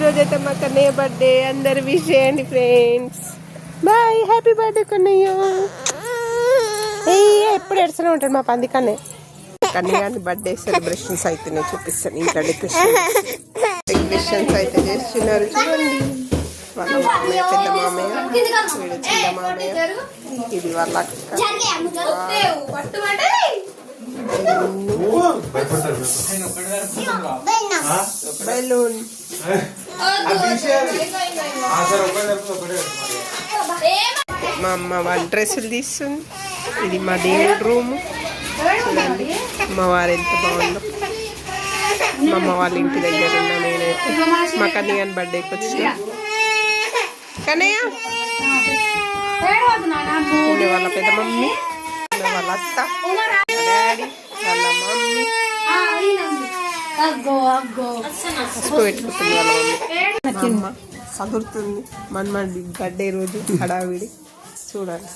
ఈరోజు అయితే మా కన్నయ్య బర్త్డే. అందరు విష్ చేయండి friends. Boy, happy birthday Kannayya. ఎప్పుడు ఎడుస్తూనే ఉంటాడు మా పంది కన్నయ్య. కన్నయ్య బర్త్డే సెలబ్రేషన్స్ అయితే నేను చూపిస్తాను. ఇంకా డెకరేషన్స్ అయితే చేస్తున్నారు చూడండి. వాళ్ళ మామయ్య, పెద్ద మామయ్య, వీడు చిన్న మామయ్య, ఇది వాళ్ళ అక్క. బెలూన్ మా అమ్మ వాళ్ళ డ్రెస్సులు తీస్తుంది. ఇది మా దేవుడు రూము చూడండి. మా వారు ఎంత బాగుందో. మా అమ్మ వాళ్ళ ఇంటి దగ్గర ఉన్నా నేనైతే. మా కన్నయ్య బర్త్డేకి వచ్చిన కన్నయ్య వాళ్ళ పెద్ద మమ్మీ, వాళ్ళ అత్త, డాడీ, వాళ్ళ మమ్మీ పసుపు పెట్టుకుంటుంది. వాళ్ళ మమ్మీ అమ్మ చదువుతుంది. మన్మడి బర్త్డే రోజు హడావిడి చూడాలి.